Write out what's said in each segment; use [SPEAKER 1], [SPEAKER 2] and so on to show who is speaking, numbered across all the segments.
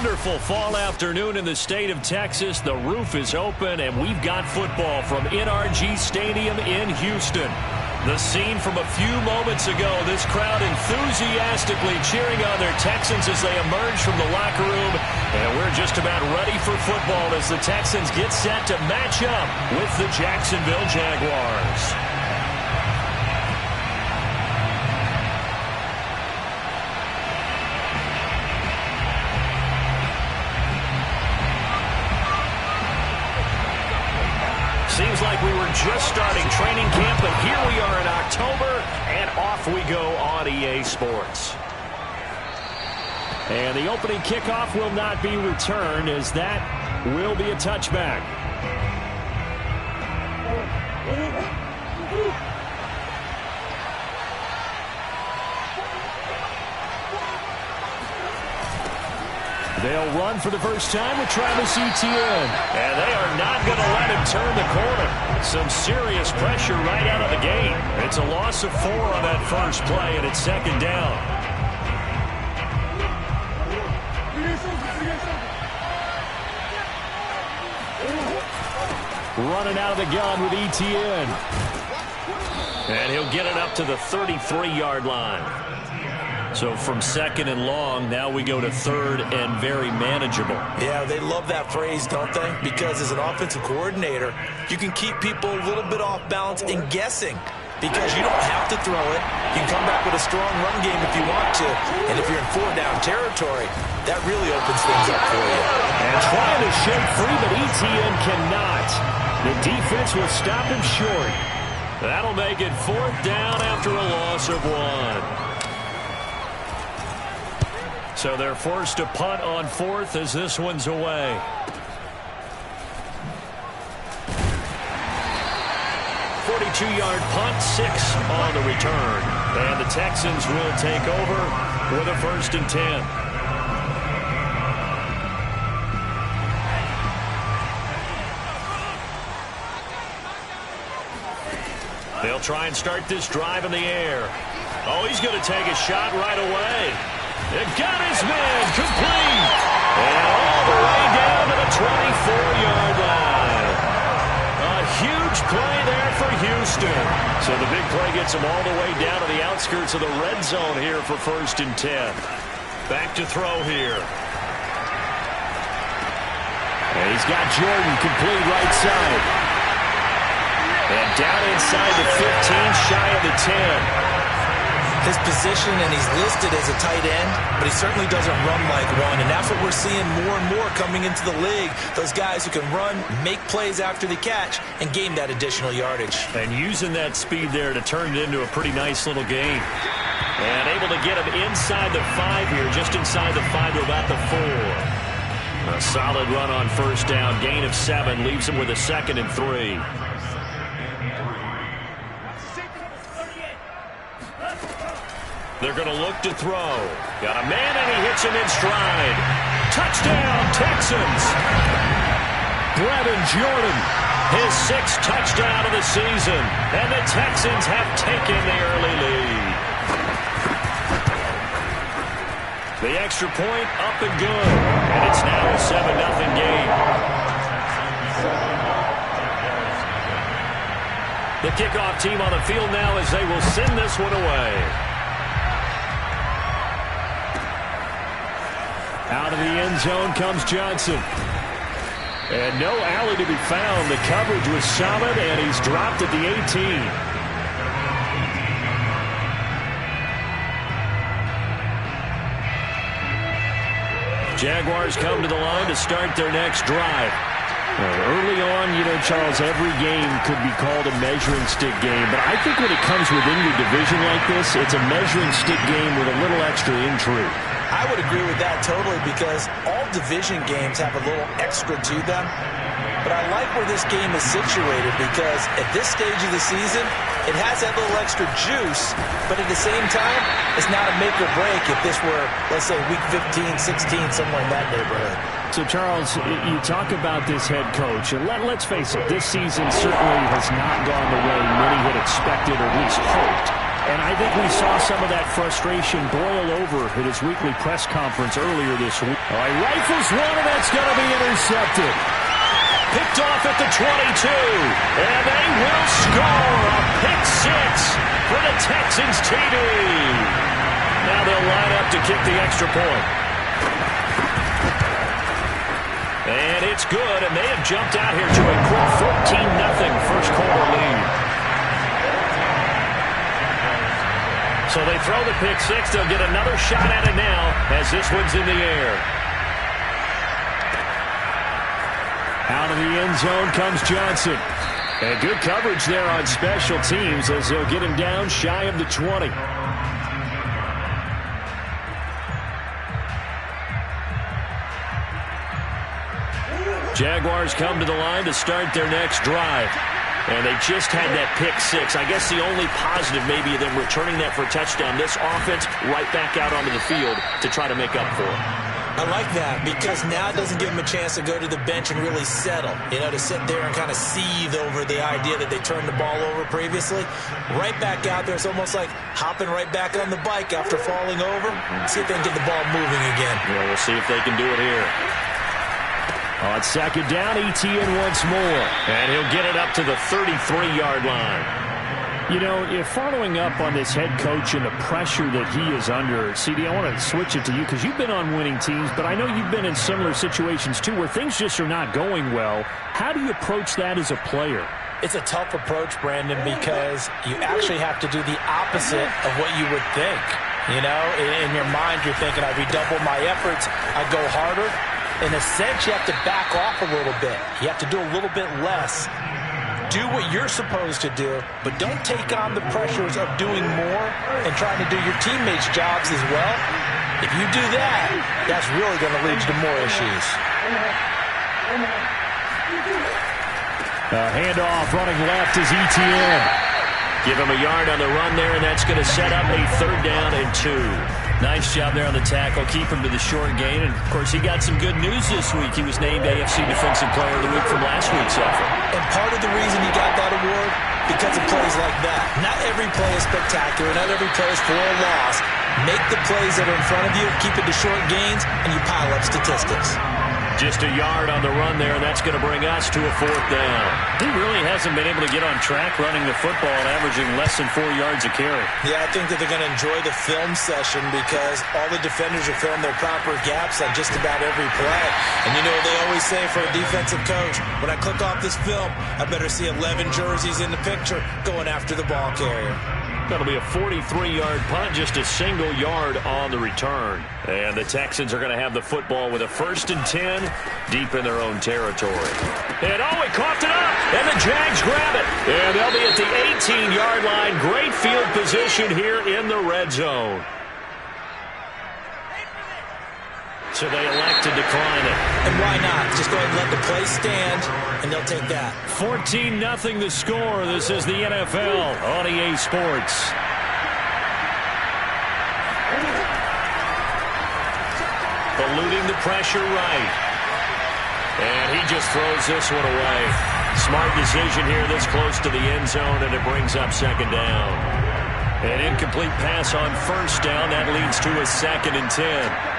[SPEAKER 1] wonderful fall afternoon in the state of Texas. The roof is open, and we've got football from NRG Stadium in Houston. The scene from a few moments ago, this crowd enthusiastically cheering on their Texans as they emerge from the locker room. And we're just about ready for football as the Texans get set to match up with the Jacksonville Jaguars. Seems like we were just starting training camp, but here we are in October, and off we go on EA Sports. And the opening kickoff will not be returned, as that will be a touchback. They'll run for the first time with Travis Etienne. And they are not going to let him turn the corner. Some serious pressure right out of the gate. It's a loss of 4 on that first play, and it's second down. Running out of the gun with Etienne. And he'll get it up to the 33-yard line. So from second and long, now we go to third and very manageable.
[SPEAKER 2] Yeah, they love that phrase, don't they? Because as an offensive coordinator, you can keep people a little bit off balance and guessing. Because you don't have to throw it. You can come back with a strong run game if you want to. And if you're in 4-down territory, that really opens things up for you.
[SPEAKER 1] And trying to shake free, but Etienne cannot. The defense will stop him short. That'll make it 4th down after a loss of 1. So they're forced to punt on 4th as this one's away. .42-yard punt, 6 on the return. And the Texans will take over with a 1st and 10. They'll try and start this drive in the air. Oh, he's going to take a shot right away. It got his man complete. And all the way down to the 24-yard line. A huge play there for Houston. So the big play gets him all the way down to the outskirts of the red zone here for 1st and 10. Back to throw here. And he's got Jordan complete right side. And down inside the 15, shy of the 10.
[SPEAKER 2] His position, and he's listed as a tight end, but he certainly doesn't run like one, and that's what we're seeing more and more coming into the league. Those guys who can run, make plays after the catch, and gain that additional yardage. And
[SPEAKER 1] using that speed there to turn it into a pretty nice little gain. And able to get him inside the 5 here, just inside the 5 to about the 4. A solid run on 1st down, gain of 7, leaves him with a 2nd and 3. They're going to look to throw. Got a man, and he hits him in stride. Touchdown, Texans. Brevin Jordan, his 6th touchdown of the season. And the Texans have taken the early lead. The extra point up and good. And it's now a 7-0 game. The kickoff team on the field now as they will send this one away. Out of the end zone comes Johnson. And no alley to be found. The coverage was solid, and he's dropped at the 18. Jaguars come to the line to start their next drive. Early on, Charles, every game could be called a measuring stick game. But I think when it comes within your division like this, it's a measuring stick game with a little extra intrigue.
[SPEAKER 2] I would agree with that totally, because all division games have a little extra to them. But I like where this game is situated, because at this stage of the season, it has that little extra juice, but at the same time, it's not a make or break if this were, let's say, week 15, 16, somewhere in that neighborhood.
[SPEAKER 1] So, Charles, you talk about this head coach, and let's face it, this season certainly has not gone the way many had expected or at least hoped. And I think we saw some of that frustration boil over at his weekly press conference earlier this week. All right, rifles one, and that's going to be intercepted. Picked off at the 22, and they will score a pick six for the Texans TD. Now they'll line up to kick the extra point. And it's good, and they have jumped out here to a quick 14-0 first quarter lead. So they throw the pick six. They'll get another shot at it now as this one's in the air. Out of the end zone comes Johnson. And good coverage there on special teams as they'll get him down shy of the 20. Jaguars come to the line to start their next drive. And they just had that pick six. I guess the only positive maybe of them returning that for a touchdown. This offense right back out onto the field to try to make up for it.
[SPEAKER 2] I like that because now it doesn't give them a chance to go to the bench and really settle. You know, to sit there and kind of seethe over the idea that they turned the ball over previously. Right back out there. It's almost like hopping right back on the bike after falling over. See if they can get the ball moving again.
[SPEAKER 1] Yeah, we'll see if they can do it here. On second down, Etienne once more. And he'll get it up to the 33-yard line. You know, if following up on this head coach and the pressure that he is under, CD, I want to switch it to you because you've been on winning teams, but I know you've been in similar situations too where things just are not going well. How do you approach that as a player?
[SPEAKER 2] It's a tough approach, Brandon, because you actually have to do the opposite of what you would think. You know, in your mind, you're thinking, I redouble my efforts, I go harder. In a sense, you have to back off a little bit. You have to do a little bit less. Do what you're supposed to do, but don't take on the pressures of doing more and trying to do your teammates' jobs as well. If you do that, that's really going to lead to more issues.
[SPEAKER 1] Handoff running left is Etienne. Give him a yard on the run there, and that's going to set up a 3rd down and 2. Nice job there on the tackle. Keep him to the short gain. And, of course, he got some good news this week. He was named AFC Defensive Player of the Week from last week's effort.
[SPEAKER 2] And part of the reason he got that award, because of plays like that. Not every play is spectacular. Not every play is for a loss. Make the plays that are in front of you, keep it to short gains, and you pile up statistics.
[SPEAKER 1] Just a yard on the run there, and that's going to bring us to a 4th down. He really hasn't been able to get on track running the football and averaging less than 4 yards a carry.
[SPEAKER 2] Yeah, I think that they're going to enjoy the film session because all the defenders will film their proper gaps on just about every play. And you know what they always say for a defensive coach? When I click off this film, I better see 11 jerseys in the picture going after the ball carrier.
[SPEAKER 1] That'll be a 43-yard punt, just a single yard on the return. And the Texans are going to have the football with a 1st and 10 deep in their own territory. And he coughed it up, and the Jags grab it. And they'll be at the 18-yard line. Great field position here in the red zone. So they elect to decline it.
[SPEAKER 2] And why not? Just go ahead and let the play stand, and they'll take that.
[SPEAKER 1] 14-0 the score. This is the NFL on EA Sports. Eluding the pressure right. And he just throws this one away. Smart decision here this close to the end zone, and it brings up 2nd down. An incomplete pass on 1st down. That leads to a 2nd and 10.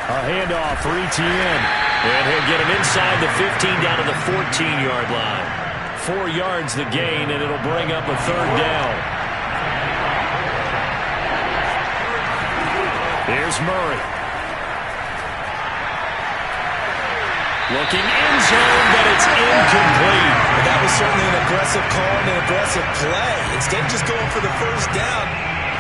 [SPEAKER 1] A handoff for Etienne. And he'll get him inside the 15 down to the 14-yard line. 4 yards the gain, and it'll bring up a 3rd down. Here's Murray. Looking end zone, but it's incomplete.
[SPEAKER 2] But that was certainly an aggressive call and an aggressive play. Instead of just going for the 1st down,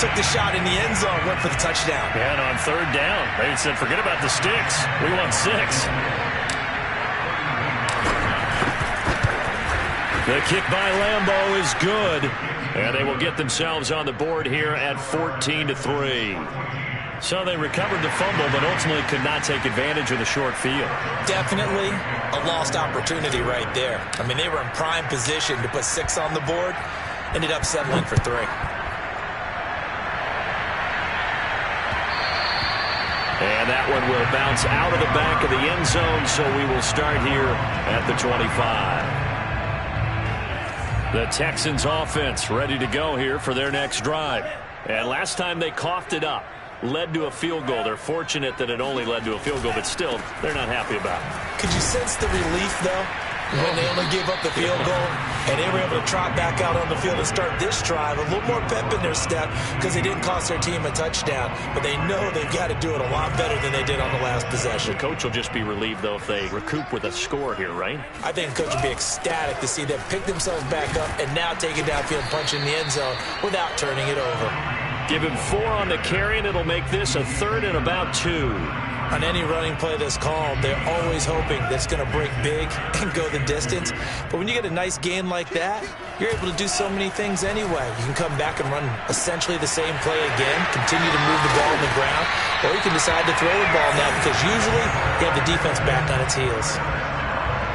[SPEAKER 2] took the shot in the end zone, went for the touchdown.
[SPEAKER 1] Yeah, and on 3rd down, they said, forget about the sticks. We want 6. The kick by Lambo is good, and they will get themselves on the board here at 14-3. So they recovered the fumble, but ultimately could not take advantage of the short field.
[SPEAKER 2] Definitely a lost opportunity right there. I mean, they were in prime position to put 6 on the board, ended up settling for 3.
[SPEAKER 1] And that one will bounce out of the back of the end zone, so we will start here at the 25. The Texans offense ready to go here for their next drive. And last time they coughed it up, led to a field goal. They're fortunate that it only led to a field goal, but still, they're not happy about it.
[SPEAKER 2] Could you sense the relief, though, when they only gave up the field goal and they were able to trot back out on the field and start this drive? A little more pep in their step because they didn't cost their team a touchdown, but they know they've got to do it a lot better than they did on the last possession.
[SPEAKER 1] The coach will just be relieved, though, if they recoup with a score here, right?
[SPEAKER 2] I think the coach will be ecstatic to see them pick themselves back up and now take it downfield, punch in the end zone without turning it over.
[SPEAKER 1] Give him 4 on the carry, and it'll make this a 3rd and about 2.
[SPEAKER 2] On any running play that's called, they're always hoping that it's going to break big and go the distance. But when you get a nice gain like that, you're able to do so many things anyway. You can come back and run essentially the same play again, continue to move the ball on the ground, or you can decide to throw the ball now because usually you have the defense back on its heels.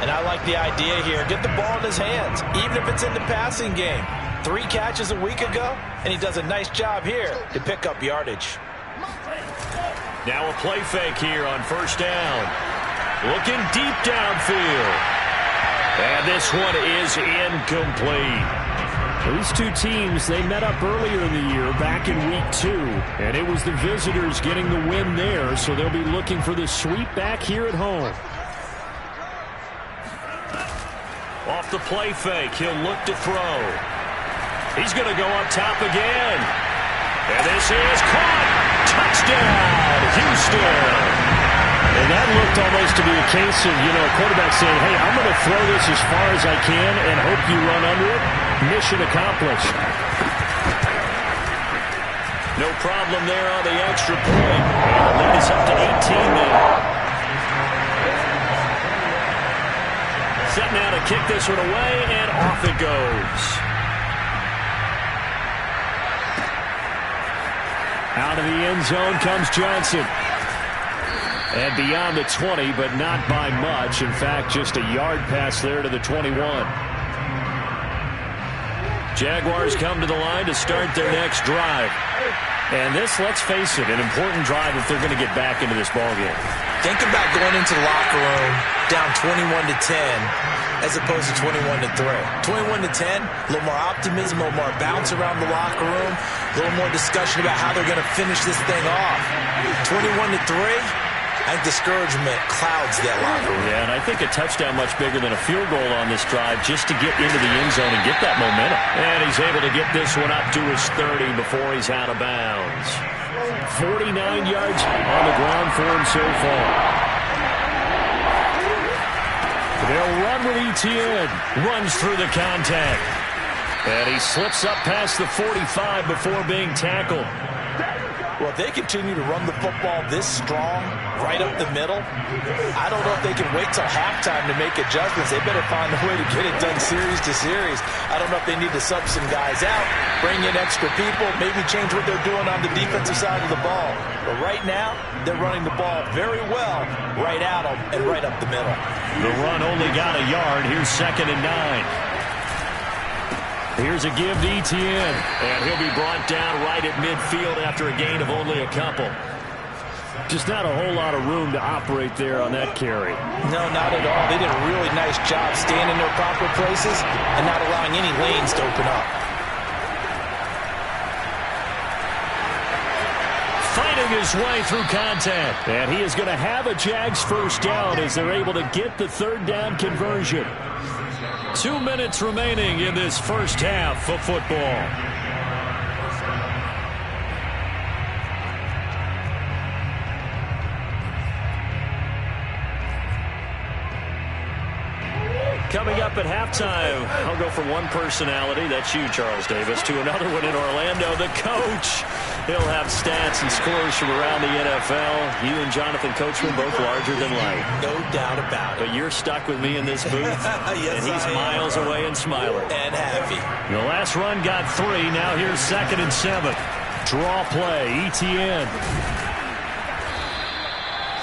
[SPEAKER 2] And I like the idea here. Get the ball in his hands, even if it's in the passing game. 3 catches a week ago, and he does a nice job here to pick up yardage.
[SPEAKER 1] Now a play fake here on 1st down. Looking deep downfield. And this one is incomplete.
[SPEAKER 3] These two teams, they met up earlier in the year, back in week 2. And it was the visitors getting the win there, so they'll be looking for the sweep back here at home.
[SPEAKER 1] Off the play fake, he'll look to throw. He's going to go up top again. And this is caught. Touchdown, Houston.
[SPEAKER 3] And that looked almost to be a case of, a quarterback saying, hey, I'm going to throw this as far as I can and hope you run under it. Mission accomplished.
[SPEAKER 1] No problem there on the extra point. And the lead is up to 18 now. Set now to kick this one away, and off it goes.
[SPEAKER 3] Out of the end zone comes Johnson. And beyond the 20, but not by much. In fact, just a yard pass there to the 21.
[SPEAKER 1] Jaguars come to the line to start their next drive. And this, let's face it, an important drive if they're going to get back into this ballgame.
[SPEAKER 2] Think about going into the locker room down 21-10 as opposed to 21-3. 21-10, a little more optimism, a little more bounce around the locker room, a little more discussion about how they're going to finish this thing off. 21-3, I think discouragement clouds that locker room.
[SPEAKER 1] Yeah, and I think a touchdown much bigger than a field goal on this drive just to get into the end zone and get that momentum. And he's able to get this one up to his 30 before he's out of bounds.
[SPEAKER 3] 49 yards on the ground for him so far.
[SPEAKER 1] They'll run with Etienne. Runs through the contact. And he slips up past the 45 before being tackled.
[SPEAKER 2] Well, if they continue to run the football this strong, right up the middle, I don't know if they can wait till halftime to make adjustments. They better find a way to get it done series to series. I don't know if they need to sub some guys out, bring in extra people, maybe change what they're doing on the defensive side of the ball. But right now, they're running the ball very well right at them and right up the middle.
[SPEAKER 1] The run only got a yard. Here's 2nd and 9. Here's a give to Etienne. And he'll be brought down right at midfield after a gain of only a couple.
[SPEAKER 3] Just not a whole lot of room to operate there on that carry.
[SPEAKER 2] No, not at all. They did a really nice job staying in their proper places and not allowing any lanes to open up.
[SPEAKER 1] Fighting his way through contact.
[SPEAKER 3] And he is going to have a Jags first down as they're able to get the 3rd down conversion.
[SPEAKER 1] 2 minutes remaining in this first half of football. Coming up at halftime, I'll go from one personality, that's you, Charles Davis, to another one in Orlando, the coach. He'll have stats and scores from around the NFL. You and Jonathan Coachman both larger than life.
[SPEAKER 2] No doubt about it.
[SPEAKER 1] But you're stuck with me in this booth,
[SPEAKER 2] yes,
[SPEAKER 1] and he's miles away and smiling.
[SPEAKER 2] And happy.
[SPEAKER 1] The last run got 3. Now here's 2nd and 7. Draw play, Etienne.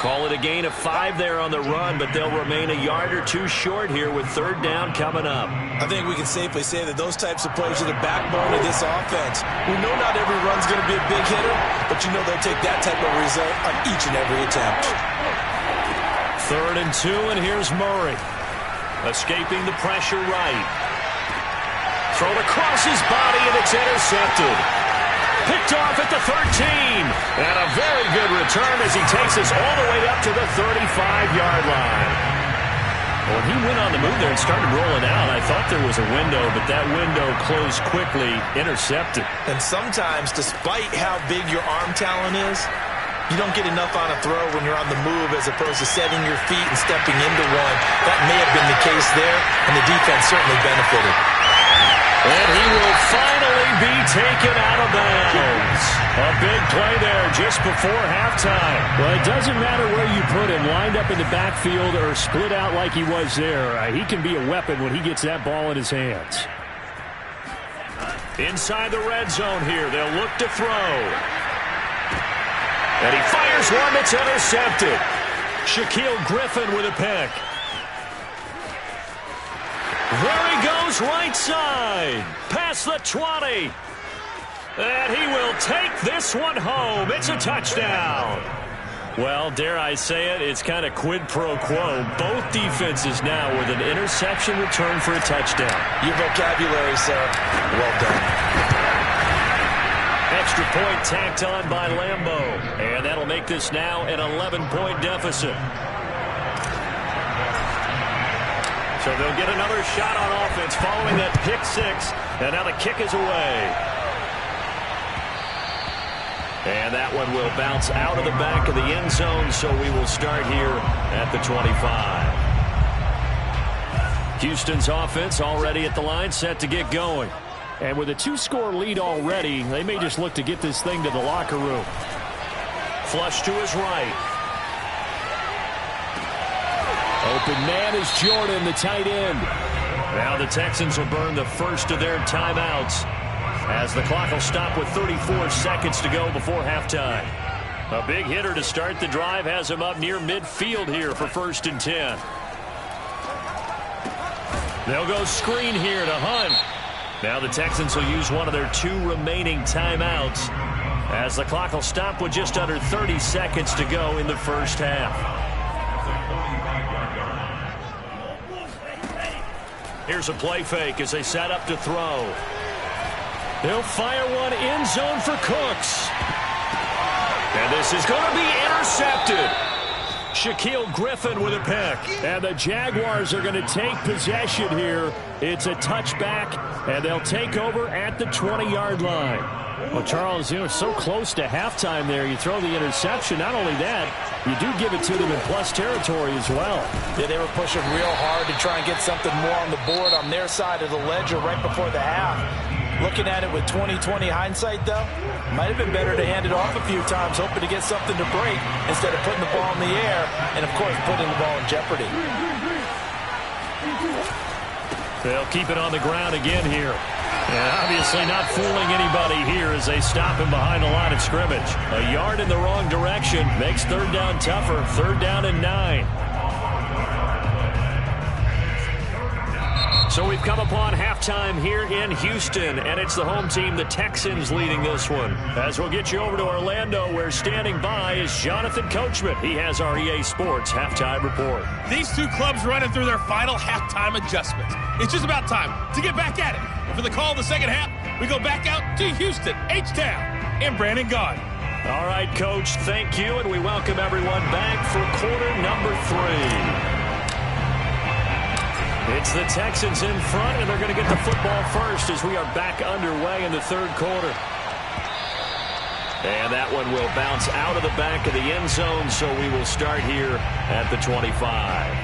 [SPEAKER 1] Call it a gain of 5 there on the run, but they'll remain a yard or 2 short here with 3rd down coming up.
[SPEAKER 2] I think we can safely say that those types of plays are the backbone of this offense. We know not every run's going to be a big hitter, but you know they'll take that type of result on each and every attempt.
[SPEAKER 1] 3rd and 2, and here's Murray. Escaping the pressure right. Thrown across his body, and it's intercepted. Picked off at the 13. And a very good return as he takes us all the way up to the 35-yard line. When he went on the move there and started rolling out, I thought there was a window, but that window closed quickly, intercepted.
[SPEAKER 2] And sometimes, despite how big your arm talent is, you don't get enough on a throw when you're on the move as opposed to setting your feet and stepping into one. That may have been the case there, and the defense certainly benefited.
[SPEAKER 1] And he will finally be taken out of bounds. A big play there just before halftime.
[SPEAKER 3] Well, it doesn't matter where you put him, lined up in the backfield or split out like he was there. He can be a weapon when he gets that ball in his hands.
[SPEAKER 1] Inside the red zone here, they'll look to throw. And he fires one that's intercepted. Shaquill Griffin with a pick. There he goes, right side, past the 20. And he will take this one home. It's a touchdown. Well, dare I say it, it's kind of quid pro quo. Both defenses now with an interception return for a touchdown.
[SPEAKER 2] Your vocabulary, sir. Well done.
[SPEAKER 1] Extra point tacked on by Lambo. And that'll make this now an 11-point deficit. So they'll get another shot on offense following that pick six. And now the kick is away. And that one will bounce out of the back of the end zone, so we will start here at the 25. Houston's offense already at the line, set to get going.
[SPEAKER 3] And with a 2-score lead already, they may just look to get this thing to the locker room.
[SPEAKER 1] Flush to his right.
[SPEAKER 3] Open man is Jordan, the tight end.
[SPEAKER 1] Now the Texans will burn the first of their timeouts as the clock will stop with 34 seconds to go before halftime. A big hitter to start the drive has him up near midfield here for 1st and 10. They'll go screen here to Hunt. Now the Texans will use one of their 2 remaining timeouts as the clock will stop with just under 30 seconds to go in the first half. Here's a play fake as they set up to throw. They'll fire one end zone for Cooks. And this is going to be intercepted. Shaquill Griffin with a pick.
[SPEAKER 3] And the Jaguars are going to take possession here. It's a touchback, and they'll take over at the 20-yard line. Well, Charles, so close to halftime there. You throw the interception. Not only that, you do give it to them in plus territory as well.
[SPEAKER 2] Yeah, they were pushing real hard to try and get something more on the board on their side of the ledger right before the half. Looking at it with 20/20 hindsight, though, might have been better to hand it off a few times, hoping to get something to break instead of putting the ball in the air and, of course, putting the ball in jeopardy.
[SPEAKER 1] They'll keep it on the ground again here. And obviously not fooling anybody here as they stop him behind the line of scrimmage. A yard in the wrong direction makes 3rd down tougher. 3rd down and 9. So we've come upon halftime here in Houston, and it's the home team, the Texans, leading this one. As we'll get you over to Orlando, where standing by is Jonathan Coachman. He has our EA Sports halftime report.
[SPEAKER 4] These 2 clubs running through their final halftime adjustments. It's just about time to get back at it. And for the call of the second half, we go back out to Houston, H-Town, and Brandon Gaudin.
[SPEAKER 1] All right, Coach, thank you, and we welcome everyone back for quarter number 3. It's the Texans in front, and they're going to get the football first as we are back underway in the 3rd quarter. And that one will bounce out of the back of the end zone, so we will start here at the 25.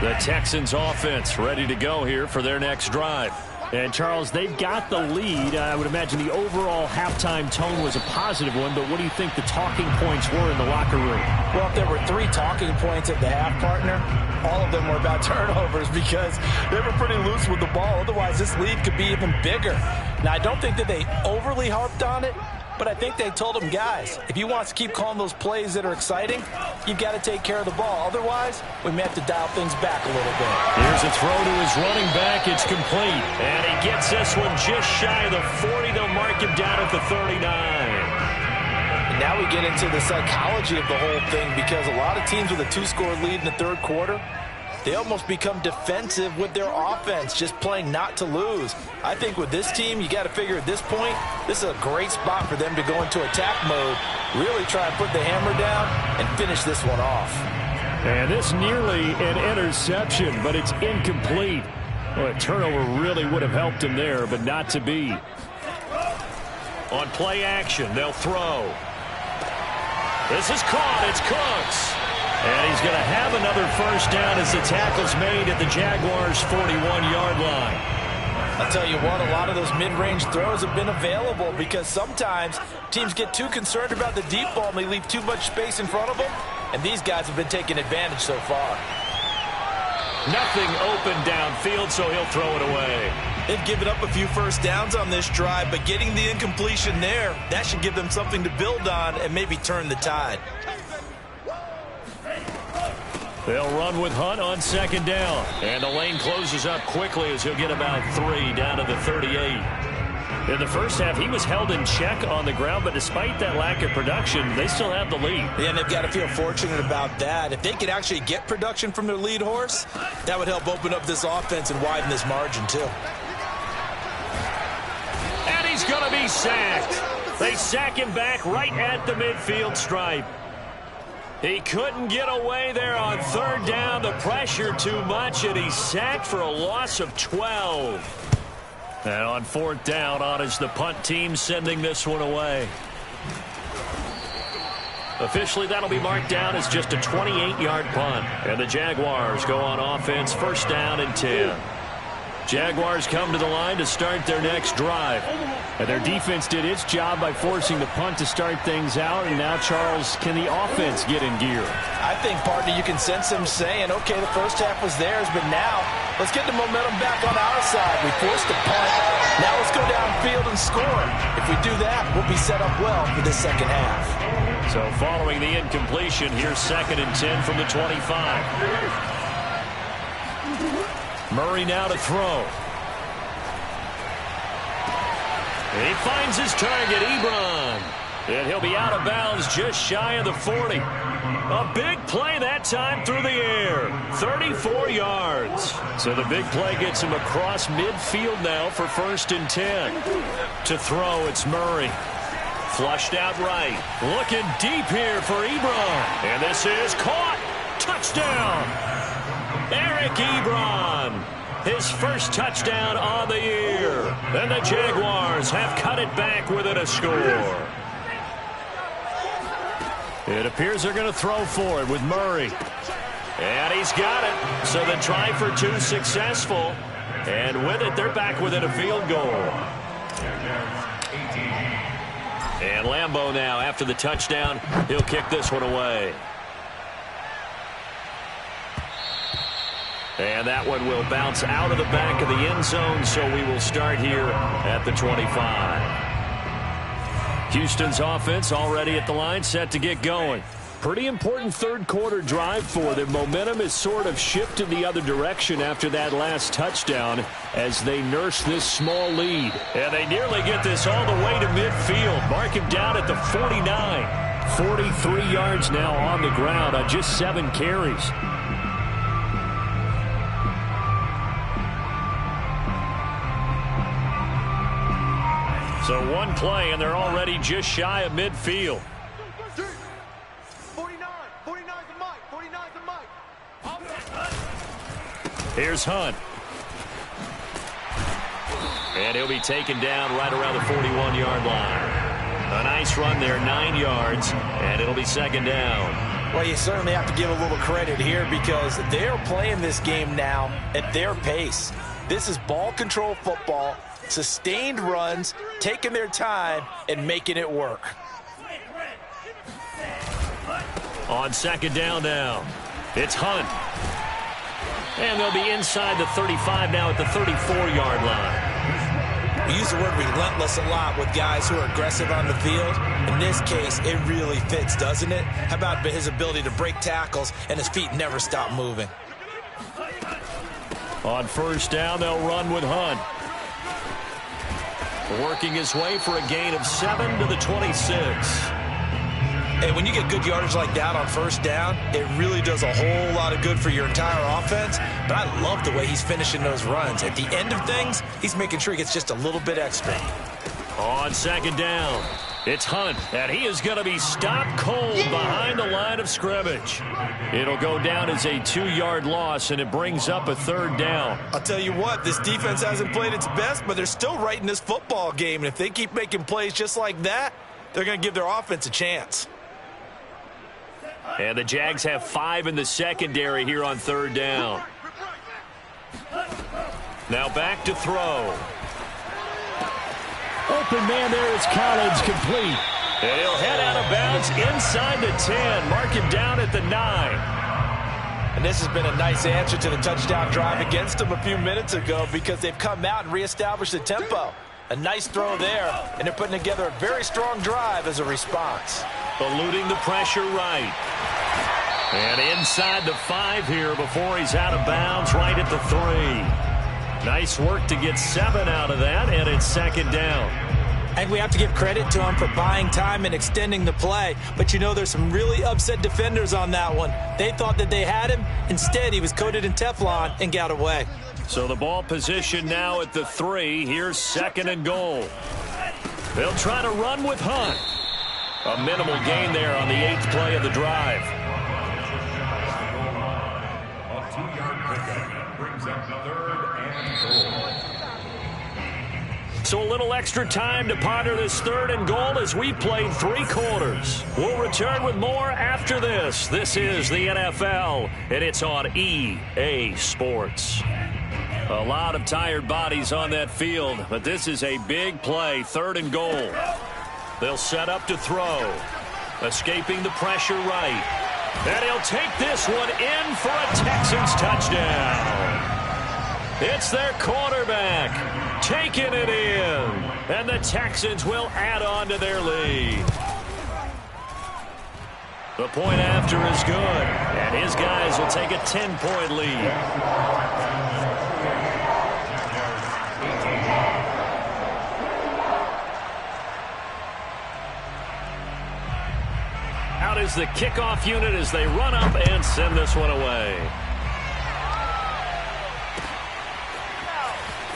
[SPEAKER 1] The Texans offense ready to go here for their next drive.
[SPEAKER 3] And, Charles, they've got the lead. I would imagine the overall halftime tone was a positive one, but what do you think the talking points were in the locker room?
[SPEAKER 2] Well, if there were 3 talking points at the half, partner, all of them were about turnovers because they were pretty loose with the ball. Otherwise, this lead could be even bigger. Now, I don't think that they overly harped on it, but I think they told them, guys, if you want to keep calling those plays that are exciting, you've got to take care of the ball. Otherwise, we may have to dial things back a little bit.
[SPEAKER 1] Here's a throw to his running back. It's complete. And he gets this one just shy of the 40. They'll mark him down at the 39.
[SPEAKER 2] And now we get into the psychology of the whole thing because a lot of teams with a 2-score lead in the 3rd quarter, they almost become defensive with their offense, just playing not to lose. I think with this team, you got to figure at this point, this is a great spot for them to go into attack mode, really try and put the hammer down and finish this one off.
[SPEAKER 3] And this nearly an interception, but it's incomplete. Well, a turnover really would have helped him there, but not to be.
[SPEAKER 1] On play action, they'll throw. This is caught. It's Cooks. And he's going to have another first down as the tackle's made at the Jaguars' 41-yard line.
[SPEAKER 2] I'll tell you what, a lot of those mid-range throws have been available because sometimes teams get too concerned about the deep ball and they leave too much space in front of them, and these guys have been taking advantage so far.
[SPEAKER 1] Nothing open downfield, so he'll throw it away.
[SPEAKER 2] They've given up a few first downs on this drive, but getting the incompletion there, that should give them something to build on and maybe turn the tide.
[SPEAKER 3] They'll run with Hunt on second down.
[SPEAKER 1] And the lane closes up quickly as he'll get about 3 down to the 38.
[SPEAKER 3] In the first half, he was held in check on the ground, but despite that lack of production, they still have the lead.
[SPEAKER 2] Yeah, and they've got to feel fortunate about that. If they could actually get production from their lead horse, that would help open up this offense and widen this margin, too.
[SPEAKER 1] And he's going to be sacked. They sack him back right at the midfield stripe. He couldn't get away there on third down. The pressure too much, and he's sacked for a loss of 12.
[SPEAKER 3] And on fourth down, on is the punt team sending this one away.
[SPEAKER 1] Officially, that'll be marked down as just a 28-yard punt. And the Jaguars go on offense, first down and 10.
[SPEAKER 3] Jaguars come to the line to start their next drive. And their defense did its job by forcing the punt to start things out. And now, Charles, can the offense get in gear?
[SPEAKER 2] I think, partner, you can sense them saying, okay, the first half was theirs, but now let's get the momentum back on our side. We forced the punt. Now let's go downfield and score. If we do that, we'll be set up well for the second half.
[SPEAKER 3] So following the incompletion, here's second and 10 from the 25. Murray now to throw.
[SPEAKER 1] He finds his target, Ebron. And he'll be out of bounds just shy of the 40. A big play that time through the air. 34 yards.
[SPEAKER 3] So the big play gets him across midfield now for first and 10.
[SPEAKER 1] To throw, it's Murray. Flushed out right. Looking deep here for Ebron. And this is caught. Touchdown. Eric Ebron. His first touchdown on the year. And the Jaguars have cut it back within a score.
[SPEAKER 3] It appears they're going to throw for it with Murray.
[SPEAKER 1] And he's got it. So the try for 2 successful. And with it, they're back within a field goal. And Lambeau now, after the touchdown, he'll kick this one away. And that one will bounce out of the back of the end zone, so we will start here at the 25.
[SPEAKER 3] Houston's offense already at the line, set to get going. Pretty important third quarter drive for them. Momentum has sort of shifted the other direction after that last touchdown as they nurse this small lead.
[SPEAKER 1] And they nearly get this all the way to midfield. Mark him down at the 49.
[SPEAKER 3] 43 yards now on the ground on just 7 carries.
[SPEAKER 1] So one play, and they're already just shy of midfield.
[SPEAKER 5] 49's the mic.
[SPEAKER 1] Here's Hunt. And he'll be taken down right around the 41-yard line. A nice run there, 9 yards, and it'll be second down.
[SPEAKER 2] Well, you certainly have to give a little credit here because they're playing this game now at their pace. This is ball control football, sustained runs, taking their time, and making it work.
[SPEAKER 1] On second down now, it's Hunt. And they'll be inside the 35 now at the 34-yard line.
[SPEAKER 2] We use the word relentless a lot with guys who are aggressive on the field. In this case, it really fits, doesn't it? How about his ability to break tackles and his feet never stop moving?
[SPEAKER 3] On first down, they'll run with Hunt.
[SPEAKER 1] Working his way for a gain of 7 to the 26.
[SPEAKER 2] And when you get good yardage like that on first down, it really does a whole lot of good for your entire offense. But I love the way he's finishing those runs. At the end of things, he's making sure he gets just a little bit extra.
[SPEAKER 3] On second down, it's Hunt, and he is going to be stopped cold behind the line of scrimmage. It'll go down as a 2-yard loss, and it brings up a third down.
[SPEAKER 2] I'll tell you what, this defense hasn't played its best, but they're still right in this football game. And if they keep making plays just like that, they're going to give their offense a chance.
[SPEAKER 3] And the Jags have 5 in the secondary here on third down. Now back to throw. Open man there is Collins, complete. And he'll head out of bounds inside the 10. Mark him down at the 9.
[SPEAKER 2] And this has been a nice answer to the touchdown drive against them a few minutes ago because they've come out and reestablished the tempo. A nice throw there, and they're putting together a very strong drive as a response.
[SPEAKER 3] Eluding the pressure right. And inside the 5 here before he's out of bounds right at the 3. Nice work to get 7 out of that, and it's second down.
[SPEAKER 2] And we have to give credit to him for buying time and extending the play. But you know, there's some really upset defenders on that one. They thought that they had him. Instead, he was coated in Teflon and got away.
[SPEAKER 3] So the ball position now at the 3. Here's second and goal. They'll try to run with Hunt. A minimal gain there on the 8th play of the drive.
[SPEAKER 6] A 2-yard pickup brings up 3rd and goal.
[SPEAKER 3] So a little extra time to ponder this 3rd and goal as we played 3 quarters. We'll return with more after this. This is the NFL, and it's on EA Sports. A lot of tired bodies on that field, but this is a big play, 3rd and goal. They'll set up to throw. Escaping the pressure right. And he'll take this one in for a Texans touchdown. It's their quarterback taking it in. And the Texans will add on to their lead. The point after is good. And his guys will take a 10-point lead. Out is the kickoff unit as they run up and send this one away.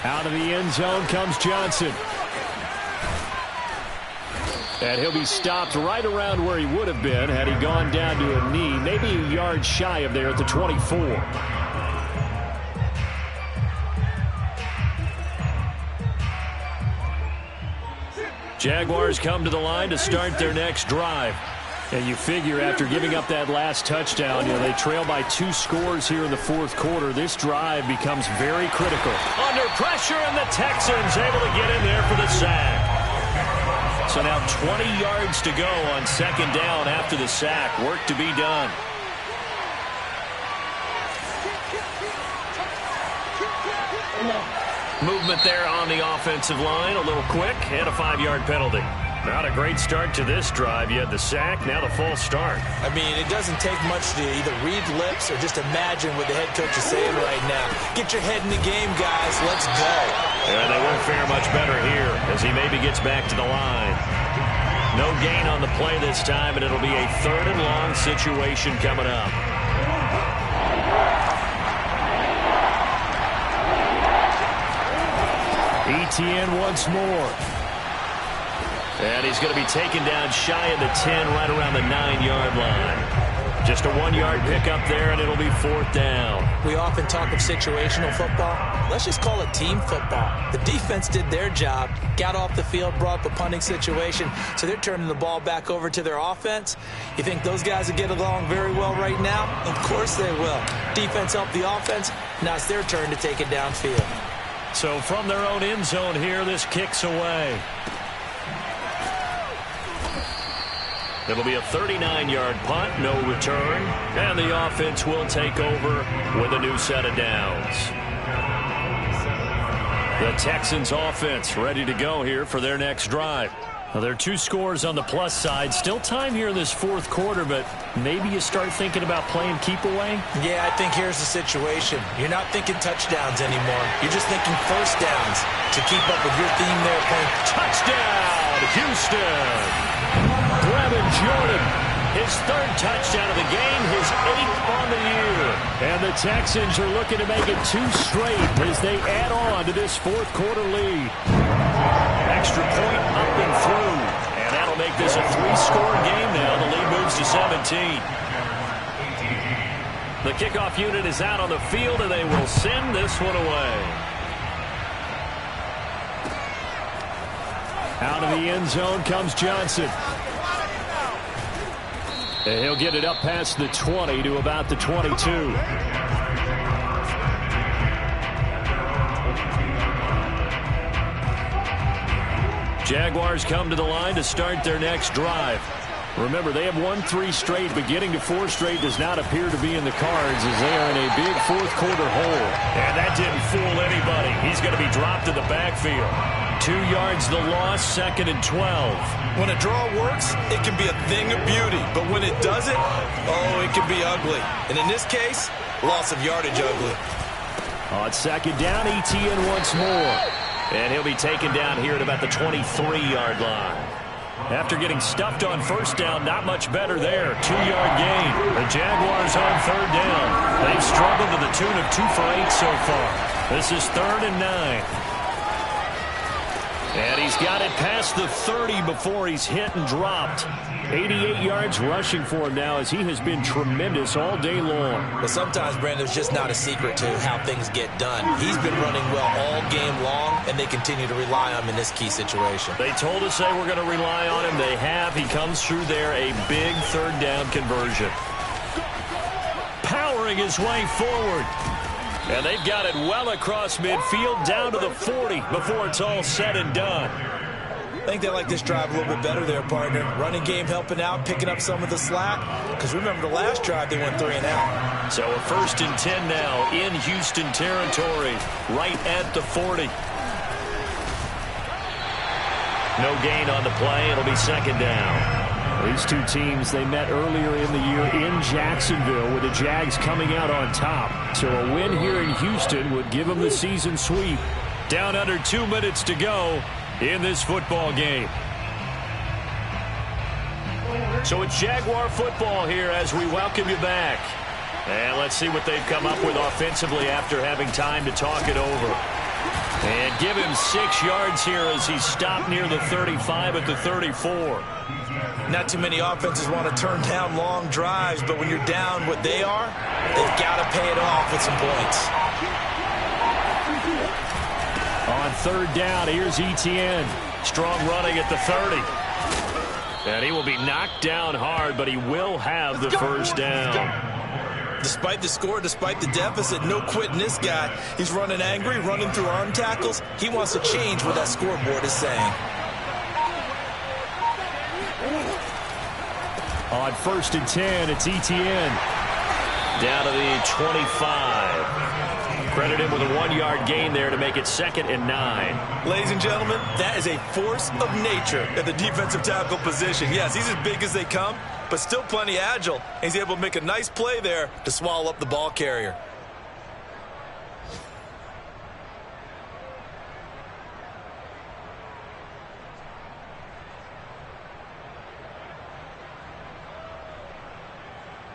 [SPEAKER 3] Out of the end zone comes Johnson. And he'll be stopped right around where he would have been had he gone down to a knee, maybe a yard shy of there at the 24. Jaguars come to the line to start their next drive. And you figure after giving up that last touchdown, they trail by 2 scores here in the 4th quarter. This drive becomes very critical. Under pressure, and the Texans able to get in there for the sack. So now 20 yards to go on second down after the sack. Work to be done. Movement there on the offensive line, a little quick, and a 5-yard penalty. Not a great start to this drive. You had the sack, now the false start.
[SPEAKER 2] I mean, it doesn't take much to either read lips or just imagine what the head coach is saying right now. Get your head in the game, guys. Let's go.
[SPEAKER 3] And they won't fare much better here as he maybe gets back to the line. No gain on the play this time, and it'll be a 3rd and long situation coming up. Etienne once more. And he's going to be taken down shy of the 10, right around the 9-yard line. Just a 1-yard pickup there, and it'll be 4th down.
[SPEAKER 2] We often talk of situational football. Let's just call it team football. The defense did their job, got off the field, brought up a punting situation, so they're turning the ball back over to their offense. You think those guys will get along very well right now? Of course they will. Defense helped the offense. Now it's their turn to take it downfield.
[SPEAKER 3] So from their own end zone here, this kicks away. It'll be a 39-yard punt, no return, and the offense will take over with a new set of downs. The Texans offense ready to go here for their next drive. Well, there are 2 scores on the plus side. Still time here in this 4th quarter, but maybe you start thinking about playing keep away?
[SPEAKER 2] Yeah, I think here's the situation. You're not thinking touchdowns anymore. You're just thinking first downs to keep up with your theme there. Playing
[SPEAKER 3] touchdown, Houston! Brevin Jordan His third touchdown of the game, his 8th on the year. And the Texans are looking to make it 2 straight as they add on to this fourth quarter lead. Extra point up and through. And that'll make this a 3-score game now. The lead moves to 17. The kickoff unit is out on the field, and they will send this one away. Out of the end zone comes Johnson. And he'll get it up past the 20 to about the 22. Jaguars come to the line to start their next drive. Remember, they have won 3 straight, but getting to 4 straight does not appear to be in the cards as they are in a big fourth-quarter hole.
[SPEAKER 1] And that didn't fool anybody. He's going to be dropped in the backfield.
[SPEAKER 3] 2 yards the loss, 2nd and 12.
[SPEAKER 2] When a draw works, it can be a thing of beauty. But when it doesn't, oh, it can be ugly. And in this case, loss of yardage ugly.
[SPEAKER 3] On 2nd down, Etienne once more.
[SPEAKER 1] And he'll be taken down here at about the 23-yard line.
[SPEAKER 3] After getting stuffed on 1st down, not much better there. 2-yard gain. The Jaguars on 3rd down.
[SPEAKER 1] They've struggled to the tune of 2 for 8 so far.
[SPEAKER 3] This is 3rd and 9. And he's got it past the 30 before he's hit and dropped. 88 yards rushing for him now as he has been tremendous all day long.
[SPEAKER 2] But sometimes, Brandon, there's just not a secret to how things get done. He's been running well all game long, and they continue to rely on him in this key situation.
[SPEAKER 1] They told us they were going to rely on him. They have. He comes through there, a big 3rd down conversion.
[SPEAKER 3] Powering his way forward.
[SPEAKER 1] And they've got it well across midfield down to the 40 before it's all said and done.
[SPEAKER 2] I think they like this drive a little bit better there, partner. Running game helping out, picking up some of the slack. Because remember, the last drive, they went 3 and out.
[SPEAKER 1] So a 1st and 10 now in Houston territory, right at the 40. No gain on the play. It'll be 2nd down.
[SPEAKER 3] These 2 teams, they met earlier in the year in Jacksonville with the Jags coming out on top. So a win here in Houston would give them the season sweep.
[SPEAKER 1] Down under 2 minutes to go in this football game. So it's Jaguar football here as we welcome you back. And let's see what they've come up with offensively after having time to talk it over. And give him 6 yards here as he stopped near the 35 at the 34.
[SPEAKER 2] Not too many offenses want to turn down long drives, but when you're down what they are, they've got to pay it off with some points.
[SPEAKER 3] On 3rd down, here's Etienne.
[SPEAKER 1] Strong running at the 30. And he will be knocked down hard, but he will have the 1st down.
[SPEAKER 2] Despite the score, despite the deficit, no quitting this guy. He's running angry, running through arm tackles. He wants to change what that scoreboard is saying.
[SPEAKER 3] On 1st and 10, it's Etienne.
[SPEAKER 1] Down to the 25. Credit him with a 1-yard gain there to make it 2nd and 9.
[SPEAKER 2] Ladies and gentlemen, that is a force of nature at the defensive tackle position. Yes, he's as big as they come, but still plenty agile. He's able to make a nice play there to swallow up the ball carrier.